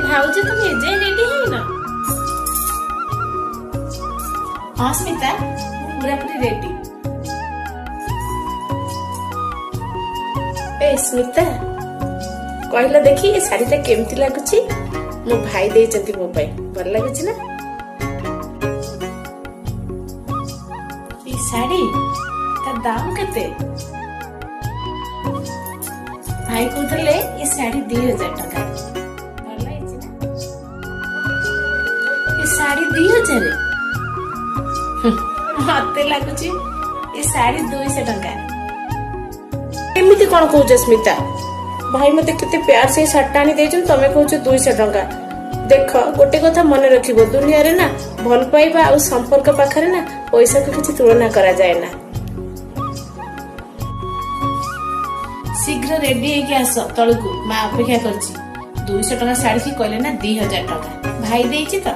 ଭାଉଜ ତମେ ଏଯାଏଁ ରେଡି ହେଇନ? ହଁ ସ୍ମିତା, ମୁଁ ପୁରାପୁରି ରେଡି। ए स्मिता कहला देखी ए शाढ़ीटा केमती लगुची? मो भाई देइचंती मो पाई भल लगुची ना? ए शाढ़ी ता दाम केते? भाई कहथले ए शाढ़ी 2000 टका। भल लागिची ना? ए शाढ़ी 2000? मते लगुची ए शाढ़ी 200 टका। एमिति कौन कहूच स्मिता? भाई मते केते प्यार से शार्ट आनी देछन, तमे कहूच 200 टका। देख गोटे कथा मन रखिबो, दुनिया रे ना भल पाइबा आ संपर्क पाखरे ना पैसा को किछि तुलना करा जाय ना। शीघ्र रेडी हेके आस तळकू, मां अपेक्षा करछि। 200 टका साड़ी की कहले ना 2000 टका भाई देइछि त।